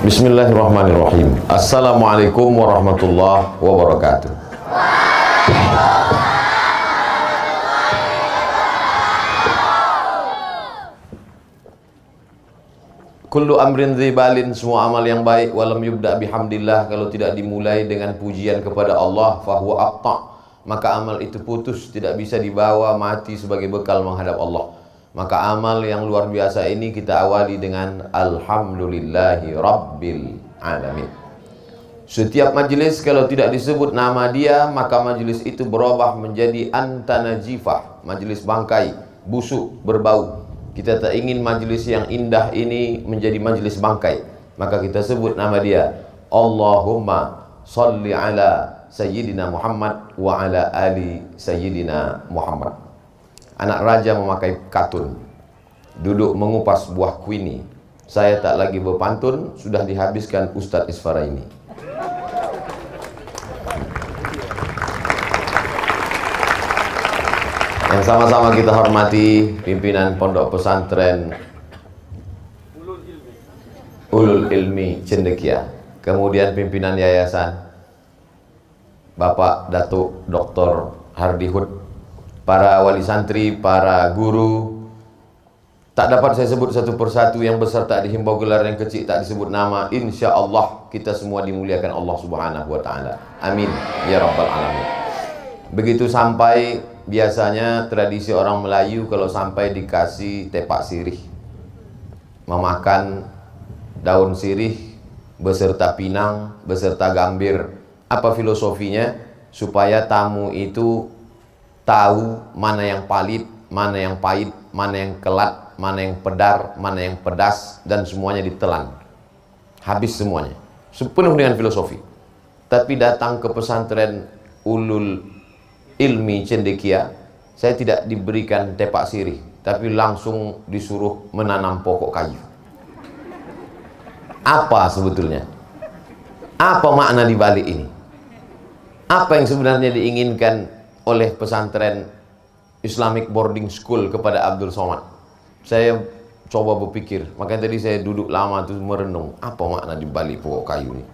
Bismillahirrahmanirrahim. Assalamualaikum warahmatullahi wabarakatuh. Kullu amrin dzibalin, semua amal yang baik walam yubda bihamdillah, kalau tidak dimulai dengan pujian kepada Allah, fahuwa aqta, maka amal itu putus, tidak bisa dibawa mati sebagai bekal menghadap Allah. Maka amal yang luar biasa ini kita awali dengan alhamdulillahi rabbil alamin. Setiap majelis kalau tidak disebut nama dia, maka majelis itu berubah menjadi antanajifah, majelis bangkai, busuk, berbau. Kita tak ingin majelis yang indah ini menjadi majelis bangkai, maka kita sebut nama dia. Allahumma salli ala Sayyidina Muhammad wa ala ali Sayyidina Muhammad. Anak raja memakai katun, duduk mengupas buah kuini. Saya tak lagi berpantun, sudah dihabiskan Ustadz Isfara ini. Yang sama-sama kita hormati pimpinan Pondok Pesantren Ulul Ilmi Cendekia, kemudian pimpinan yayasan Bapak Datuk Dr. Hardihud, para wali santri, para guru. Tak dapat saya sebut satu persatu, yang besar tak dihimbau gelar, yang kecil tak disebut nama. Insya Allah kita semua dimuliakan Allah Subhanahu wa Ta'ala. Amin ya Rabbal Alamin. Begitu sampai, biasanya tradisi orang Melayu kalau sampai dikasih tepak sirih, memakan daun sirih beserta pinang, beserta gambir. Apa filosofinya? Supaya tamu itu tahu mana yang palit, mana yang pahit, mana yang kelat, mana yang pedar, mana yang pedas, dan semuanya ditelan. Habis semuanya. Sepenuh dengan filosofi. Tapi datang ke pesantren Ulul Ilmi Cendekia, saya tidak diberikan tepak sirih, tapi langsung disuruh menanam pokok kayu. Apa sebetulnya? Apa makna di balik ini? Apa yang sebenarnya diinginkan oleh pesantren Islamic Boarding School kepada Abdul Somad? Saya coba berpikir, makanya tadi saya duduk lama tuh merenung, apa makna di balik pokok kayu ini?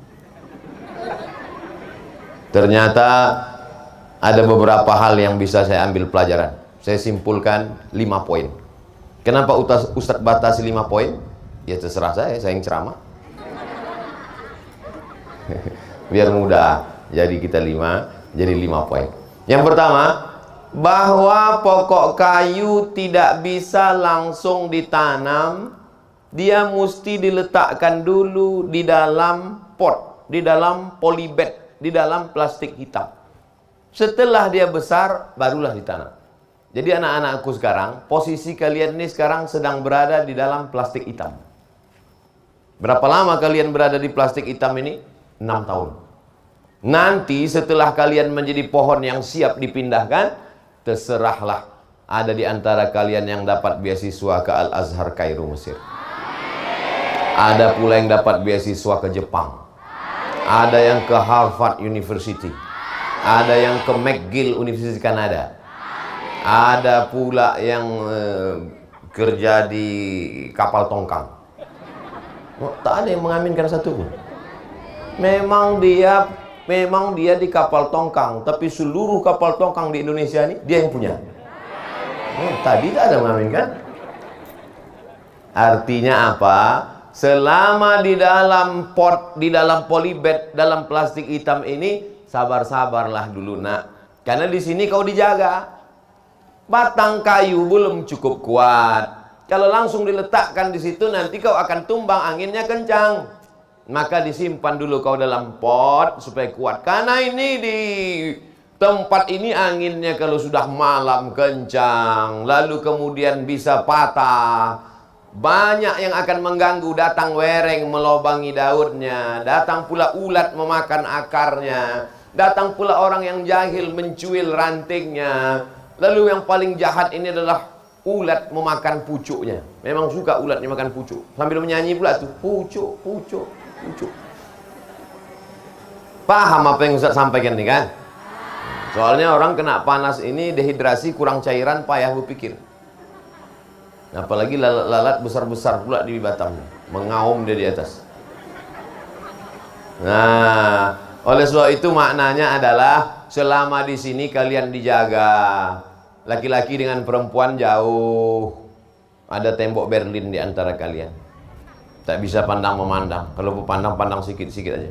Ternyata ada beberapa hal yang bisa saya ambil pelajaran. Saya simpulkan 5 poin. Kenapa Ustadz batasi 5 poin? Ya terserah saya yang ceramah. Biar mudah, jadi kita 5, jadi 5 poin. Yang pertama, bahwa pokok kayu tidak bisa langsung ditanam, dia mesti diletakkan dulu di dalam pot, di dalam polybag, di dalam plastik hitam. Setelah dia besar, barulah ditanam. Jadi anak-anakku sekarang, posisi kalian ini sekarang sedang berada di dalam plastik hitam. Berapa lama kalian berada di plastik hitam ini? 6 tahun. Nanti setelah kalian menjadi pohon yang siap dipindahkan, terserahlah. Ada di antara kalian yang dapat beasiswa ke Al-Azhar Kairo Mesir. Ada pula yang dapat beasiswa ke Jepang. Ada yang ke Harvard University. Ada yang ke McGill University Kanada. Ada pula yang kerja di kapal tongkang. Tak ada yang mengaminkan satu pun. Memang dia di kapal tongkang, tapi seluruh kapal tongkang di Indonesia ini dia yang punya. Tadi tak ada mengaminkan. Artinya apa? Selama di dalam pot, di dalam polybag, dalam plastik hitam ini, sabar-sabarlah dulu nak. Karena di sini kau dijaga. Batang kayu belum cukup kuat. Kalau langsung diletakkan di situ, nanti kau akan tumbang, anginnya kencang. Maka disimpan dulu kau dalam pot supaya kuat. Karena ini di tempat ini anginnya kalau sudah malam kencang, lalu kemudian bisa patah. Banyak yang akan mengganggu. Datang wereng melobangi daunnya, datang pula ulat memakan akarnya, datang pula orang yang jahil mencuil rantingnya. Lalu yang paling jahat ini adalah ulat memakan pucuknya. Memang suka ulatnya makan pucuk. Sambil menyanyi pula tuh, pucuk, pucuk, pucuk. Paham apa yang Ustaz sampaikan nih kan? Soalnya orang kena panas ini, dehidrasi, kurang cairan, payah berpikir. Apalagi lalat-lalat besar-besar pula di Batam, mengaum dia di atas. Nah, oleh sebab itu maknanya adalah selama di sini kalian dijaga. Laki-laki dengan perempuan jauh. Ada tembok Berlin di antara kalian. Tak bisa pandang memandang. Kalau pandang sikit-sikit aja.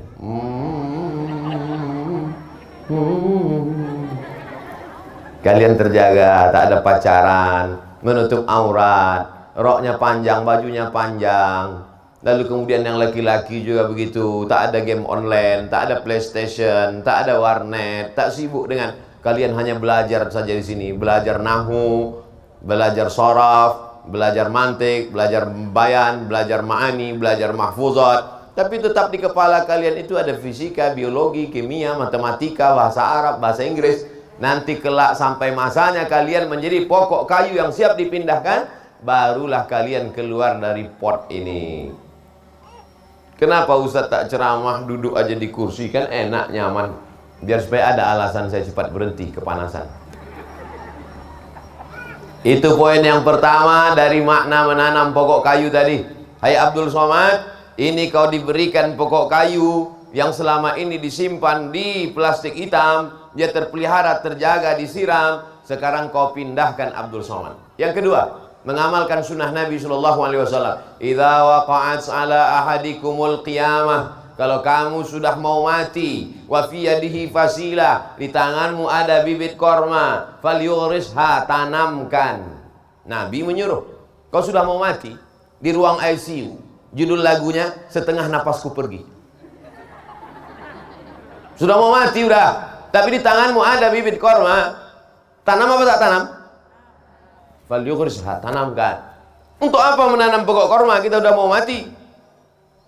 Kalian terjaga, tak ada pacaran, menutup aurat, roknya panjang, bajunya panjang. Lalu kemudian yang laki-laki juga begitu, tak ada game online, tak ada PlayStation, tak ada warnet, tak sibuk dengan kalian hanya belajar saja di sini, belajar nahu, belajar soraf, belajar mantik, belajar bayan, belajar ma'ani, belajar mahfuzat. Tapi tetap di kepala kalian itu ada fisika, biologi, kimia, matematika, bahasa Arab, bahasa Inggris. Nanti kelak sampai masanya kalian menjadi pokok kayu yang siap dipindahkan, barulah kalian keluar dari pot ini. Kenapa Ustaz tak ceramah, duduk aja di kursi, kan enak, nyaman. Biar supaya ada alasan saya cepat berhenti kepanasan. Itu poin yang pertama dari makna menanam pokok kayu tadi. Hai Abdul Somad, ini kau diberikan pokok kayu yang selama ini disimpan di plastik hitam, dia terpelihara, terjaga, disiram. Sekarang kau pindahkan Abdul Somad. Yang kedua, mengamalkan sunnah Nabi SAW. Idza waqa'at ala ahadikumul qiyamah, kalau kamu sudah mau mati, wa fi yadihi fasilah, di tanganmu ada bibit korma, falyughrisha, tanamkan. Nabi menyuruh, kau sudah mau mati, di ruang ICU, judul lagunya Setengah Napasku Pergi. Sudah mau mati udah, tapi di tanganmu ada bibit korma, tanam apa tak tanam? Falyughrisha, tanamkan. Untuk apa menanam pokok korma? Kita udah mau mati.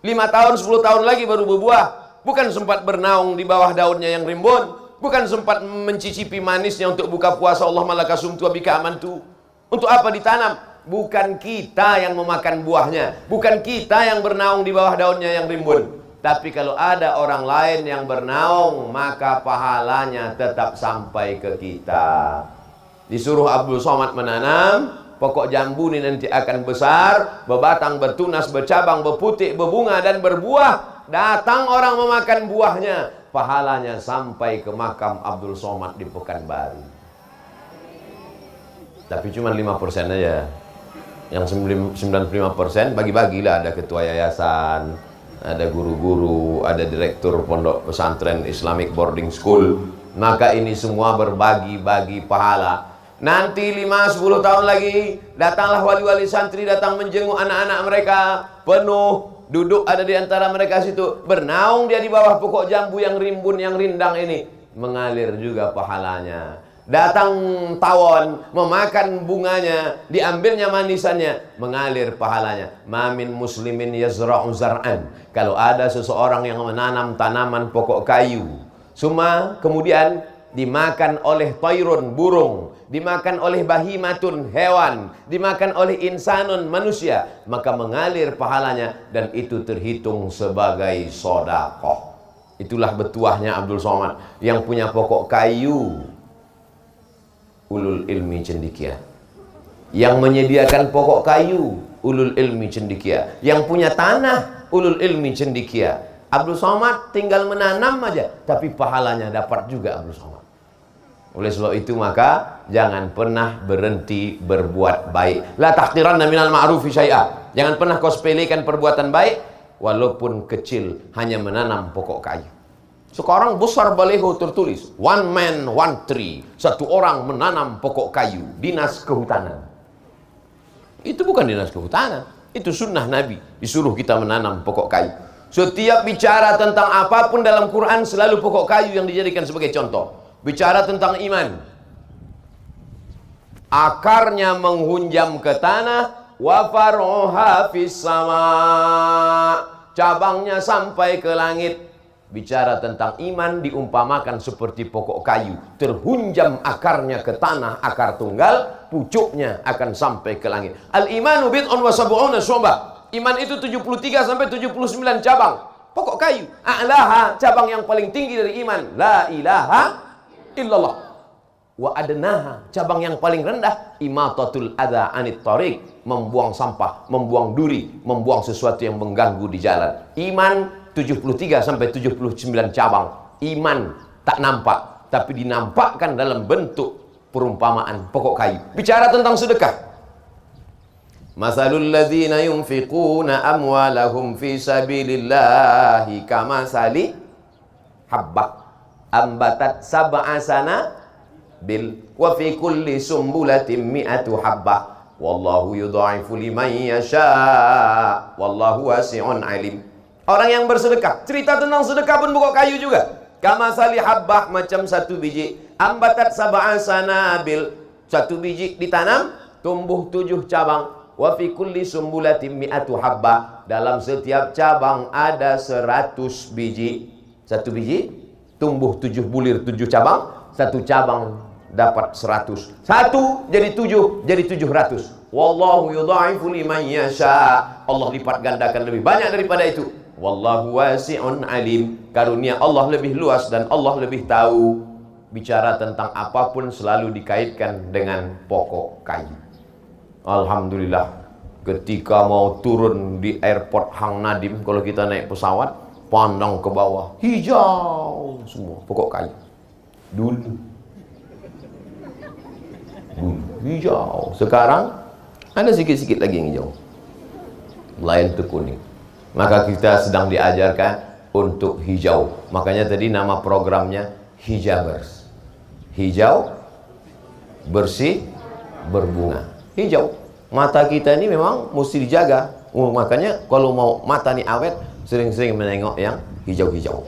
5 tahun, 10 tahun lagi baru berbuah. Bukan sempat bernaung di bawah daunnya yang rimbun. Bukan sempat mencicipi manisnya untuk buka puasa. Allah malakasumtu abika amantu. Untuk apa ditanam? Bukan kita yang memakan buahnya. Bukan kita yang bernaung di bawah daunnya yang rimbun. Tapi kalau ada orang lain yang bernaung, maka pahalanya tetap sampai ke kita. Disuruh Abdul Somad menanam, pokok jambu ini nanti akan besar, berbatang, bertunas, bercabang, berputik, berbunga dan berbuah. Datang orang memakan buahnya, pahalanya sampai ke makam Abdul Somad di Pekanbaru. Tapi cuma 5% aja. Yang 95% bagi-bagilah, ada ketua yayasan, ada guru-guru, ada direktur pondok pesantren Islamic Boarding School. Maka ini semua berbagi-bagi pahala. Nanti 5-10 tahun lagi datanglah wali-wali santri, datang menjenguk anak-anak mereka, penuh, duduk ada di antara mereka situ, bernaung dia di bawah pokok jambu yang rimbun, yang rindang ini, mengalir juga pahalanya. Datang tawon, memakan bunganya, diambilnya manisannya, mengalir pahalanya. Mamin muslimin yazra'u zar'an, kalau ada seseorang yang menanam tanaman pokok kayu, semua kemudian dimakan oleh tairun, burung, dimakan oleh bahimatun, hewan, dimakan oleh insanun, manusia, maka mengalir pahalanya dan itu terhitung sebagai sedekah. Itulah betuahnya Abdul Somad yang punya pokok kayu, ulul ilmi cendekia. Yang menyediakan pokok kayu, ulul ilmi cendekia. Yang punya tanah, ulul ilmi cendekia. Abdul Somad tinggal menanam aja, tapi pahalanya dapat juga Abdul Somad. Oleh sebab itu maka jangan pernah berhenti berbuat baik. La tahqiranna minal ma'rufi syai'a. Jangan pernah kau sepelekan perbuatan baik walaupun kecil, hanya menanam pokok kayu. Sekarang besar baliho tertulis one man one tree, satu orang menanam pokok kayu, dinas kehutanan. Itu bukan dinas kehutanan, itu sunnah Nabi, disuruh kita menanam pokok kayu. Setiap bicara tentang apapun dalam Quran selalu pokok kayu yang dijadikan sebagai contoh. Bicara tentang iman, akarnya menghunjam ke tanah, wa faruha fis sama, cabangnya sampai ke langit. Bicara tentang iman diumpamakan seperti pokok kayu, terhunjam akarnya ke tanah, akar tunggal, pucuknya akan sampai ke langit. Al-imanu bid'un wa sab'una syu'bah. Iman itu 73 sampai 79 cabang. Pokok kayu, a'laha, cabang yang paling tinggi dari iman, la ilaha illallah. Wa adnaha, cabang yang paling rendah, imatatul adza anit thariq, membuang sampah, membuang duri, membuang sesuatu yang mengganggu di jalan. Iman 73 sampai 79 cabang. Iman tak nampak, tapi dinampakkan dalam bentuk perumpamaan pokok kayu. Bicara tentang sedekah. Masalul ladzina yunfiquna amwalahum fi sabilillahi kamasali habbah ambatat sab'a sanabil wa fi kulli sumbulatin mi'atu habbah wallahu yudha'ifu liman yasha wallahu wasi'un alim. Orang yang bersedekah, cerita tentang sedekah pun pokok kayu juga. Kamasali habbah, macam satu biji. Ambatat sab'a sanabil, satu biji ditanam, tumbuh 7 cabang. Wa fi kulli sumbulatin mi'atu habbah, dalam setiap cabang ada 100 biji. Satu biji tumbuh 7 bulir, 7 cabang. Satu cabang dapat 100. Satu jadi 7, jadi 700. Wallahu yudha'ifu liman yasha. Allah lipat gandakan lebih banyak daripada itu. Wallahu wasi'un alim. Karunia Allah lebih luas dan Allah lebih tahu. Bicara tentang apapun selalu dikaitkan dengan pokok kayu. Alhamdulillah, ketika mau turun di airport Hang Nadim, kalau kita naik pesawat, pandang ke bawah, hijau semua pokok kayu. Dulu hijau. Sekarang ada sikit-sikit lagi yang hijau, lain tu kuning. Maka kita sedang diajarkan untuk hijau. Makanya tadi nama programnya Hijabers. Hijau, bersih, berbunga. Hijau. Mata kita ini memang mesti dijaga. Makanya kalau mau mata ini awet, sering-sering menengok yang hijau-hijau.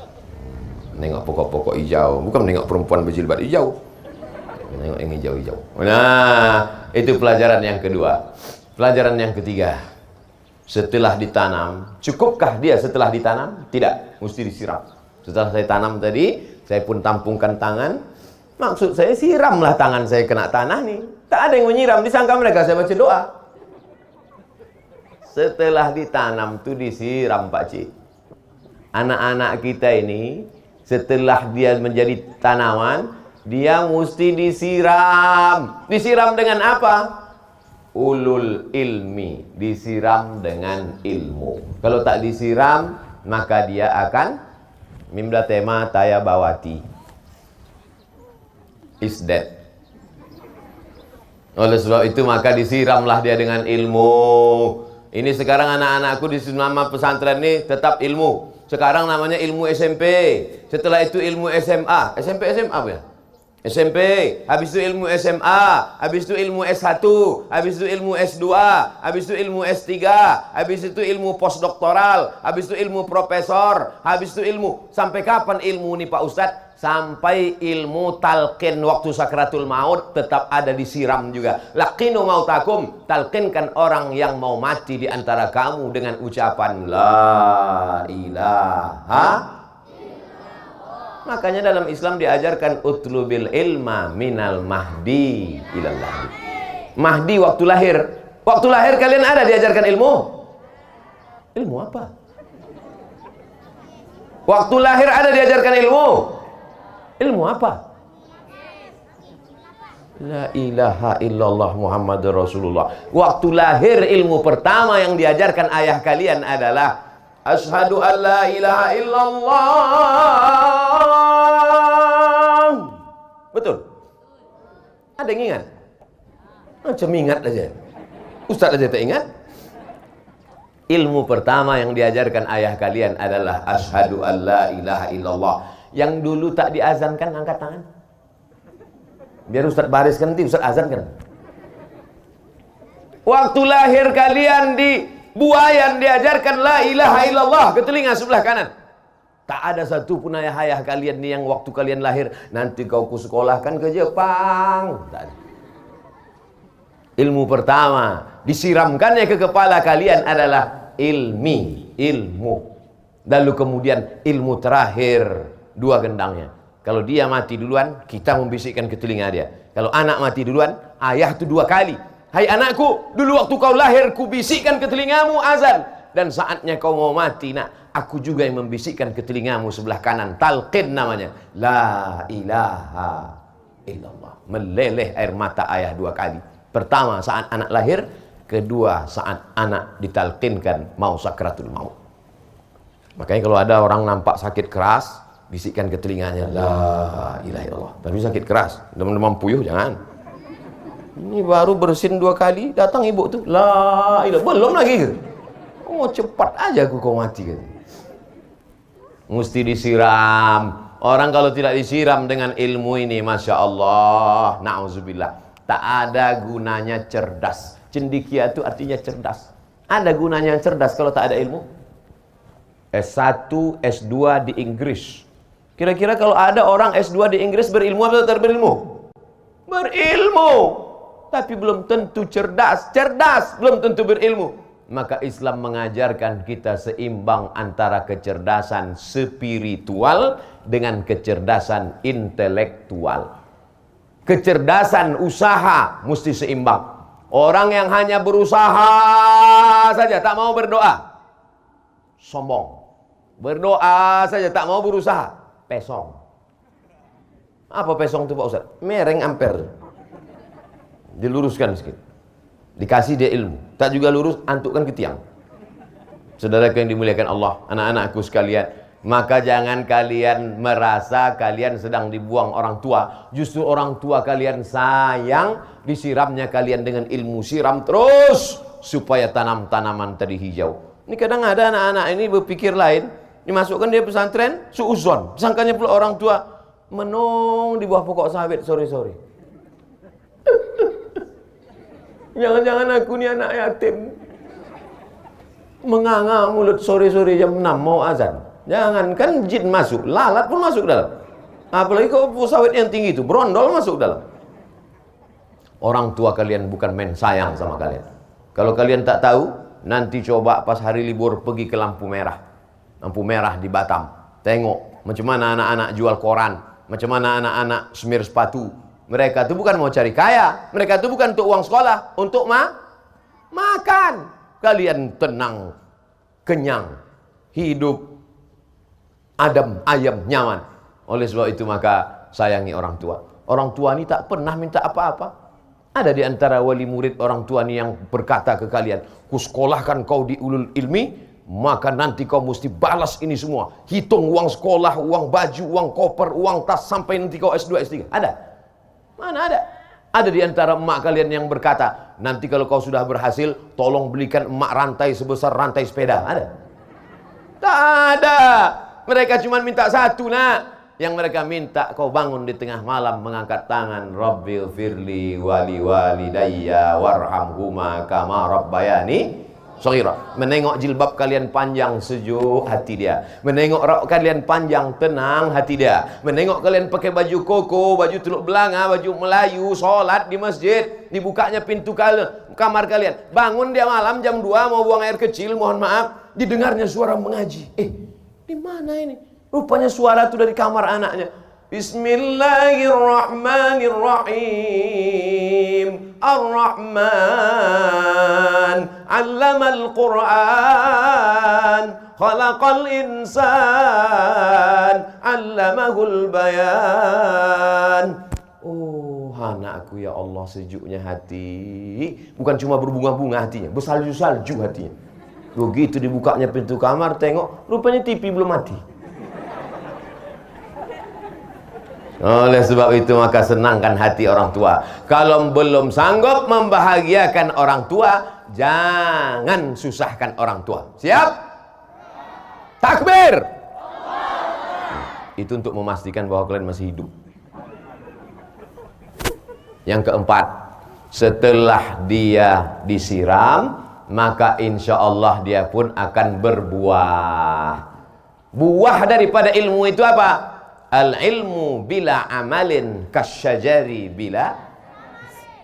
Menengok pokok-pokok hijau. Bukan menengok perempuan berjilbab hijau. Menengok yang hijau-hijau. Nah, itu pelajaran yang kedua. Pelajaran yang ketiga. Setelah ditanam, cukupkah dia setelah ditanam? Tidak, mesti disiram. Setelah saya tanam tadi, saya pun tampungkan tangan. Maksud saya siramlah tangan saya kena tanah nih. Tak ada yang menyiram, disangka mereka saya baca doa. Setelah ditanam tuh disiram, Pak Cik. Anak-anak kita ini setelah dia menjadi tanaman, dia mesti disiram. Disiram dengan apa? Ulul ilmi, disiram dengan ilmu. Kalau tak disiram, maka dia akan mimda tema taya bawati is dead. Oleh sebab itu maka disiramlah dia dengan ilmu. Ini sekarang anak-anakku di nama pesantren ini tetap ilmu. Sekarang namanya ilmu SMP. Setelah itu ilmu SMA. SMP SMA apa ya? SMP, habis itu ilmu SMA, habis itu ilmu S1, habis itu ilmu S2, habis itu ilmu S3, habis itu ilmu postdoktoral, habis itu ilmu profesor, habis itu ilmu. Sampai kapan ilmu nih Pak Ustadz? Sampai ilmu talqin waktu sakratul maut tetap ada disiram juga. Laqinu mautakum, talqinkan orang yang mau mati di antara kamu dengan ucapan la ilaha. Makanya dalam Islam diajarkan utlubil ilma minal mahdi ilal lahdi. Mahdi waktu lahir. Waktu lahir kalian ada diajarkan ilmu? Ilmu apa? Waktu lahir ada diajarkan ilmu? Ilmu apa? La ilaha illallah Muhammadur Rasulullah. Waktu lahir ilmu pertama yang diajarkan ayah kalian adalah Asyhadu an la ilaha illallah. Betul? Ada yang ingat? Macam ingat aja. Ustaz aja tak ingat. Ilmu pertama yang diajarkan ayah kalian adalah Asyhadu an la ilaha illallah. Yang dulu tak diazankan, angkat tangan. Biar Ustaz bariskan nanti, Ustaz azankan. Waktu lahir kalian di Buayan diajarkan la ilaha illallah ke telinga sebelah kanan. Tak ada satu pun ayah-ayah kalian nih yang waktu kalian lahir, nanti kau kusekolahkan ke Jepang. Tak ada. Ilmu pertama disiramkannya ke kepala kalian adalah ilmu. Lalu kemudian ilmu terakhir, dua gendangnya. Kalau dia mati duluan, kita membisikkan ke telinga dia. Kalau anak mati duluan, ayah itu 2 kali. Hai anakku, dulu waktu kau lahir ku bisikkan ke telingamu azan, dan saatnya kau mau mati nak, aku juga yang membisikkan ke telingamu sebelah kanan, talqin namanya, la ilaha illallah. Meleleh air mata ayah 2 kali. Pertama saat anak lahir, kedua saat anak ditalqinkan mau sakratul maut. Makanya kalau ada orang nampak sakit keras, bisikkan ke telinganya, la ilaha illallah. Tapi sakit keras, demam puyuh jangan. Ini baru bersin 2 kali, datang ibu tuh, la ilaha, belum lagi ke? Oh cepat aja aku kau mati gitu. Mesti disiram. Orang kalau tidak disiram dengan ilmu ini, masya Allah, na'udzubillah, tak ada gunanya cerdas. Cendikia itu artinya cerdas. Ada gunanya cerdas kalau tak ada ilmu? S1, S2 di Inggris. Kira-kira kalau ada orang S2 di Inggris berilmu atau tak berilmu? Berilmu. Tapi belum tentu cerdas. Cerdas belum tentu berilmu. Maka Islam mengajarkan kita seimbang antara kecerdasan spiritual dengan kecerdasan intelektual. Kecerdasan usaha mesti seimbang. Orang yang hanya berusaha saja, tak mau berdoa, sombong. Berdoa saja, tak mau berusaha, pesong. Apa pesong itu Pak Ustaz? Mereng amper. Diluruskan sedikit. Dikasih dia ilmu, tak juga lurus, antukkan ke tiang. Saudara yang dimuliakan Allah, anak-anakku sekalian, maka jangan kalian merasa kalian sedang dibuang orang tua. Justru orang tua kalian sayang, disiramnya kalian dengan ilmu. Siram terus supaya tanam-tanaman tadi hijau. Ini kadang ada anak-anak ini berpikir lain, dimasukkan dia pesantren, suuzon, sangkanya pula orang tua menung di bawah pokok sawit sore-sore. Jangan-jangan aku ni anak yatim, menganga mulut sore-sore jam 6 mau azan. Jangan, kan jin masuk, lalat pun masuk dalam. Apalagi kalau sawit yang tinggi itu, berondol masuk dalam. Orang tua kalian bukan main sayang sama kalian. Kalau kalian tak tahu, nanti coba pas hari libur pergi ke lampu merah. Lampu merah di Batam. Tengok macam mana anak-anak jual koran, macam mana anak-anak semir sepatu. Mereka itu bukan mau cari kaya, mereka itu bukan untuk uang sekolah, untuk makan. Kalian tenang, kenyang, hidup adem, ayam, nyaman. Oleh sebab itu maka sayangi orang tua. Orang tua ini tak pernah minta apa-apa. Ada di antara wali murid orang tua ini yang berkata ke kalian, ku sekolahkan kau di ulul ilmi, maka nanti kau mesti balas ini semua. Hitung uang sekolah, uang baju, uang koper, uang tas, sampai nanti kau S2, S3. Ada? Mana ada? Ada di antara emak kalian yang berkata, nanti kalau kau sudah berhasil, tolong belikan emak rantai sebesar rantai sepeda. Ada? Tak ada. Mereka cuma minta satu, nak. Yang mereka minta kau bangun di tengah malam mengangkat tangan, Rabbil firli wali walidayya warhamhuma kama rabbayani shaghira. Menengok jilbab kalian panjang, sejuk hati dia. Menengok rok kalian panjang, tenang hati dia. Menengok kalian pakai baju koko, baju teluk belanga, baju Melayu, sholat di masjid, dibukanya pintu kamar kalian. Bangun dia malam jam 2 mau buang air kecil, mohon maaf, didengarnya suara mengaji. Di mana ini? Rupanya suara itu dari kamar anaknya. Bismillahirrahmanirrahim. Ar-Rahman 'allamal Qur'an, khalaqal insan, 'allamahul bayan. Oh, anakku ya Allah, sejuknya hati. Bukan cuma berbunga-bunga hatinya, bersalju-salju hatinya. Begitu dibukanya pintu kamar, tengok, rupanya TV belum mati. Oleh sebab itu maka senangkan hati orang tua. Kalau belum sanggup membahagiakan orang tua, jangan susahkan orang tua. Siap? Takbir! Itu untuk memastikan bahwa kalian masih hidup. Yang keempat, setelah dia disiram, maka insya Allah dia pun akan berbuah. Buah daripada ilmu itu apa? Al-ilmu bila amalin kasyajari bila.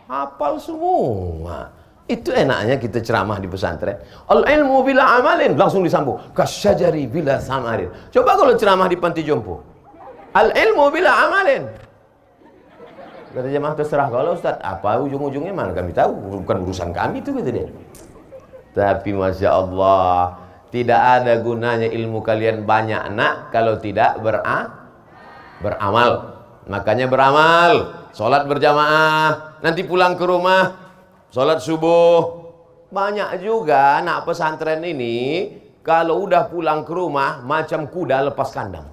Hafal semua. Itu enaknya kita ceramah di pesantren. Al-ilmu bila amalin, langsung disambung kasyajari bila samarin. Coba kalau ceramah di panti jompo, al-ilmu bila amalin. Kata jemaah, terserah kalau Ustaz, apa ujung-ujungnya mana kami tahu, bukan urusan kami itu, kata dia. Tapi Masya Allah, tidak ada gunanya ilmu kalian banyak, nak, kalau tidak beramal. Makanya beramal, sholat berjamaah, nanti pulang ke rumah, sholat subuh. Banyak juga anak pesantren ini kalau udah pulang ke rumah macam kuda lepas kandang.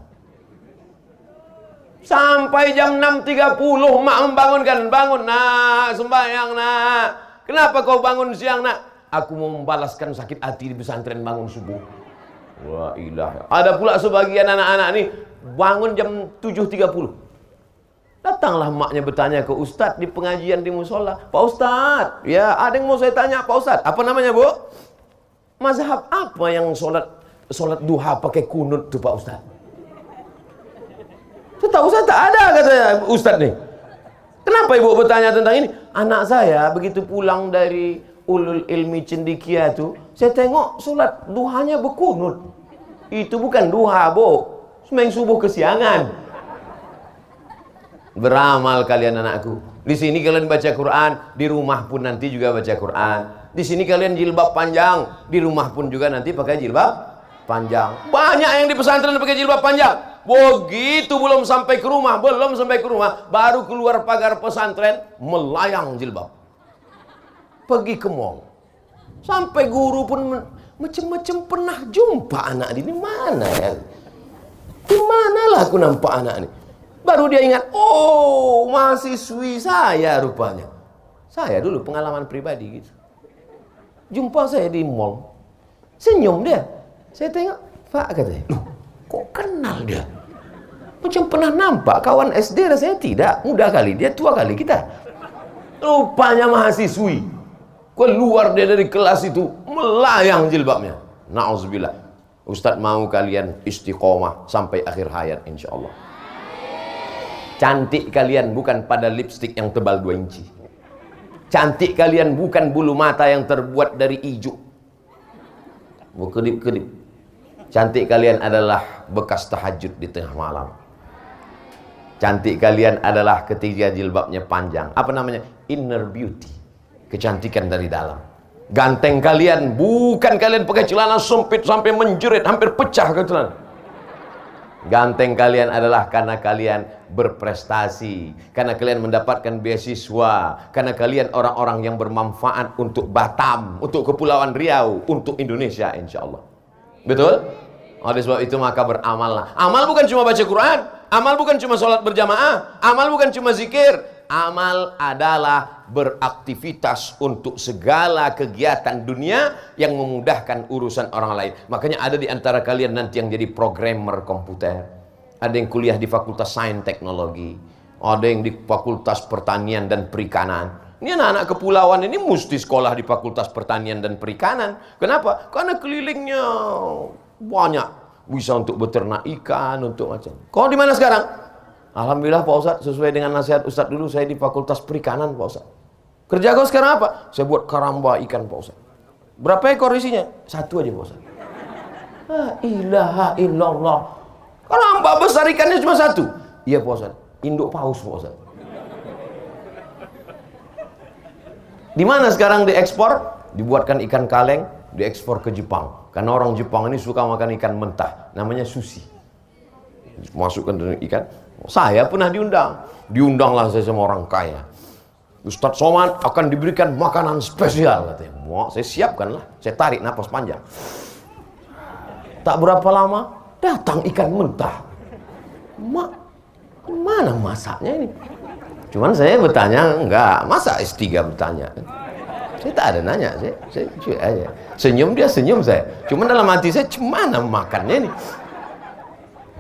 Sampai jam 6.30 mak membangunkan, bangun nak, sembahyang nak. Kenapa kau bangun siang nak? Aku mau membalaskan sakit hati di pesantren bangun subuh. Wah ilah. Ada pula sebagian anak-anak nih bangun jam 7.30. Datanglah maknya bertanya ke ustadz di pengajian di musola. Pak ustadz, ya ada yang mau saya tanya Pak ustadz. Apa namanya bu? Mazhab apa yang sholat duha pakai kunut tuh Pak ustadz? Setahu saya tak ada katanya ustadz nih. Kenapa ibu bertanya tentang ini? Anak saya begitu pulang dari ulul ilmi cendikia tuh, saya tengok sholat duhanya berkunut. Itu bukan duha bu, sembahyang subuh kesiangan. Beramal kalian anakku. Di sini kalian baca Quran, di rumah pun nanti juga baca Quran. Di sini kalian jilbab panjang, di rumah pun juga nanti pakai jilbab panjang. Banyak yang di pesantren pakai jilbab panjang. Begitu belum sampai ke rumah, baru keluar pagar pesantren melayang jilbab. Pergi ke mall. Sampai guru pun macam-macam pernah jumpa anak ini mana ya? Di manalah aku nampak anak ini? Baru dia ingat, oh mahasiswi saya rupanya. Saya dulu pengalaman pribadi gitu. Jumpa saya di mall. Senyum dia. Saya tengok, Pak katanya, loh kok kenal dia? Macam pernah nampak kawan SD rasanya tidak. Muda kali, dia tua kali kita. Rupanya mahasiswi. Keluar dia dari kelas itu, melayang jilbabnya. Na'udzubillah. Ustadz mau kalian istiqomah sampai akhir hayat insya Allah. Cantik kalian bukan pada lipstik yang tebal 2 inci. Cantik kalian bukan bulu mata yang terbuat dari ijuk. Berkedip-kedip. Cantik kalian adalah bekas tahajud di tengah malam. Cantik kalian adalah ketika jilbabnya panjang. Apa namanya? Inner beauty. Kecantikan dari dalam. Ganteng kalian bukan kalian pakai celana sempit sampai menjerit, hampir pecah ke celana. Ganteng kalian adalah karena kalian berprestasi, karena kalian mendapatkan beasiswa, karena kalian orang-orang yang bermanfaat untuk Batam, untuk Kepulauan Riau, untuk Indonesia insya Allah. Betul? Oleh sebab itu maka beramallah. Amal bukan cuma baca Quran, amal bukan cuma sholat berjamaah, amal bukan cuma zikir. Amal adalah beraktivitas untuk segala kegiatan dunia yang memudahkan urusan orang lain. Makanya ada di antara kalian nanti yang jadi programmer komputer. Ada yang kuliah di Fakultas Sains Teknologi. Ada yang di Fakultas Pertanian dan Perikanan. Ini anak-anak kepulauan ini mesti sekolah di Fakultas Pertanian dan Perikanan. Kenapa? Karena kelilingnya banyak. Bisa untuk beternak ikan, untuk macam. Kau di mana sekarang? Alhamdulillah Pak Ustadz, sesuai dengan nasihat Ustadz dulu saya di Fakultas Perikanan Pak Ustadz. Kerja kau sekarang apa? Saya buat karamba ikan Pak Ustadz. Berapa ekor isinya? 1 aja Pak Ustadz. La ilaha illallah. Karamba besar ikannya cuma 1. Iya Pak Ustadz. Induk paus Pak Ustadz. Di mana sekarang diekspor? Dibuatkan ikan kaleng, diekspor ke Jepang. Karena orang Jepang ini suka makan ikan mentah. Namanya sushi. Masukkan dengan ikan. Saya pernah diundanglah saya sama orang kaya. Ustadz Somad akan diberikan makanan spesial katanya. Mau saya siapkanlah, saya tarik napas panjang. Tak berapa lama datang ikan mentah. Mana masaknya ini? Cuman saya bertanya, enggak, masa S3 bertanya? Saya tak ada nanya, saya cuy aja. Senyum dia senyum saya. Cuman dalam hati saya, gimana makannya ini?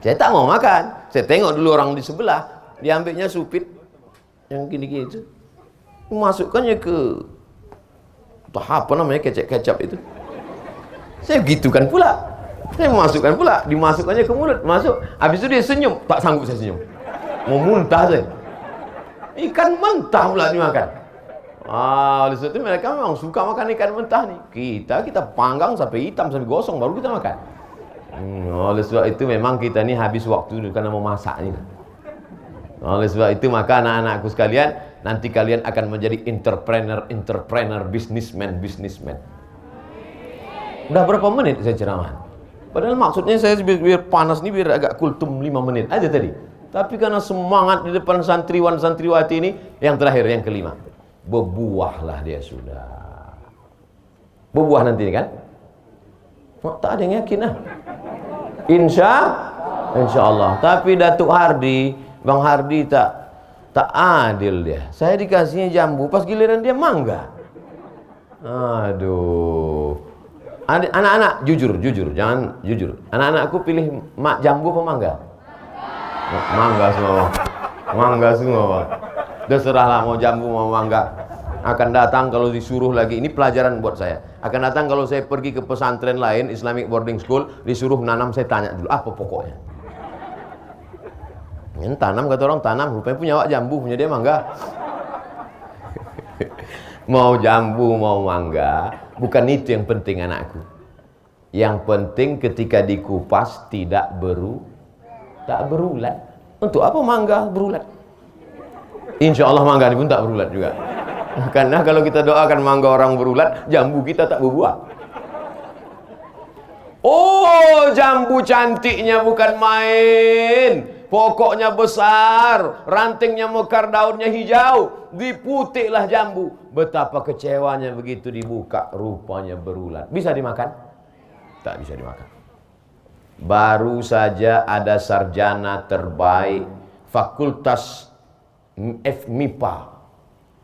Saya tak mau makan. Saya tengok dulu orang di sebelah, diambilnya supit yang gini-gini itu, masukkannya ke apa namanya kecap itu. Saya gitukan pula. Saya masukkan pula, dimasukkannya ke mulut, masuk. Habis itu dia senyum, tak sanggup saya senyum. Mau muntah saya. Ikan mentah pula dimakan. Oleh sebab itu mereka memang suka makan ikan mentah nih. Kita panggang sampai hitam sampai gosong baru kita makan. Oleh sebab itu memang kita ini habis waktu karena mau masak ini. Oleh sebab itu maka anak-anakku sekalian, nanti kalian akan menjadi entrepreneur, businessman. Udah berapa menit saya ceramah? Padahal maksudnya saya biar panas nih, biar agak kultum 5 menit aja tadi. Tapi karena semangat di depan santriwan santriwati ini, yang terakhir, yang kelima, berbuahlah dia sudah. Berbuah nanti kan? Tak ada yang yakin lah. Insya Allah. Tapi Datuk Hardi, Bang Hardi tak adil dia. Saya dikasihnya jambu, pas giliran dia mangga. Aduh. Anak-anak jujur, jangan jujur. Anak-anakku pilih jambu apa mangga? Mangga semua. Mangga semua, Bang. Terserahlah mau jambu mau mangga. Akan datang kalau disuruh lagi, ini pelajaran buat saya. Akan datang kalau saya pergi ke pesantren lain, Islamic boarding school, disuruh nanam, saya tanya dulu apa pokoknya. Ini tanam, kata orang tanam, rupanya punya wak jambu, punya dia mangga. Mau jambu mau mangga, bukan itu yang penting anakku. Yang penting ketika dikupas tak berulat. Untuk apa mangga berulat? Insya Allah mangga ini pun tak berulat juga. Karena kalau kita doakan mangga orang berulat, jambu kita tak berbuah. Oh, jambu cantiknya bukan main. Pokoknya besar, rantingnya mekar, daunnya hijau, diputiklah jambu. Betapa kecewanya begitu dibuka, rupanya berulat. Bisa dimakan? Tak bisa dimakan. Baru saja ada sarjana terbaik Fakultas FMIPA,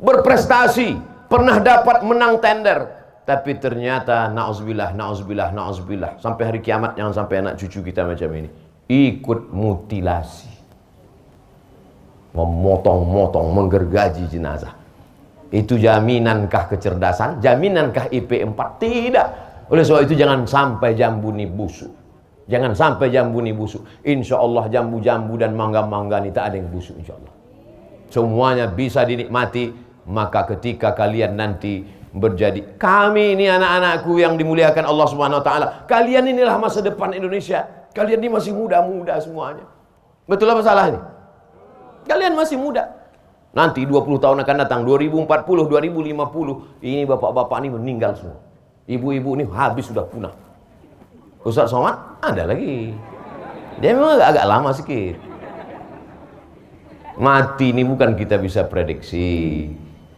berprestasi, pernah dapat menang tender, tapi ternyata na'udzubillah, sampai hari kiamat jangan sampai anak cucu kita macam ini ikut mutilasi, memotong-motong, menggergaji jenazah. Itu jaminankah kecerdasan? Jaminankah IP 4? Tidak. Oleh sebab itu jangan sampai jambu ini busuk. Jangan sampai jambu ini busuk. Insya Allah jambu-jambu dan mangga-mangga ini tak ada yang busuk, insya Allah. Semuanya bisa dinikmati. Maka ketika kalian nanti berjadi, kami ini anak-anakku yang dimuliakan Allah Subhanahu wa taala, kalian inilah masa depan Indonesia. Kalian ini masih muda-muda semuanya. Betul apa salah ini? Kalian masih muda. Nanti 20 tahun akan datang, 2040, 2050, ini bapak-bapak ini meninggal semua. Ibu-ibu ini habis, sudah punah. Ustaz Somad ada lagi. Dia memang agak lama sedikit. Mati ini bukan kita bisa prediksi.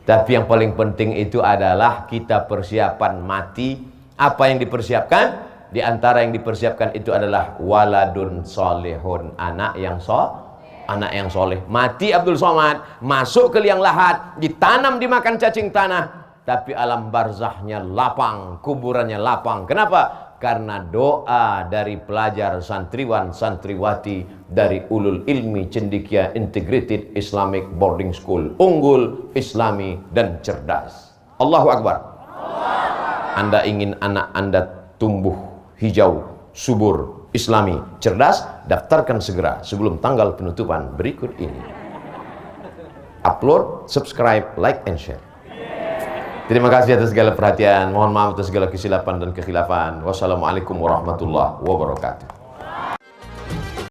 Tapi yang paling penting itu adalah kita persiapan mati. Apa yang dipersiapkan? Di antara yang dipersiapkan itu adalah waladun solehun, anak yang soleh. Mati Abdul Somad, masuk ke liang lahat, ditanam dimakan cacing tanah, tapi alam barzahnya lapang, kuburannya lapang. Kenapa? Karena doa dari pelajar santriwan santriwati dari Ulul Ilmi Cendekia Integrated Islamic Boarding School, unggul, islami dan cerdas. Allahu Akbar. Anda ingin anak Anda tumbuh hijau, subur, islami, cerdas? Daftarkan segera sebelum tanggal penutupan berikut ini. Upload, subscribe, like and share. Terima kasih atas segala perhatian. Mohon maaf atas segala kesilapan dan kekhilafan. Wassalamualaikum warahmatullahi wabarakatuh.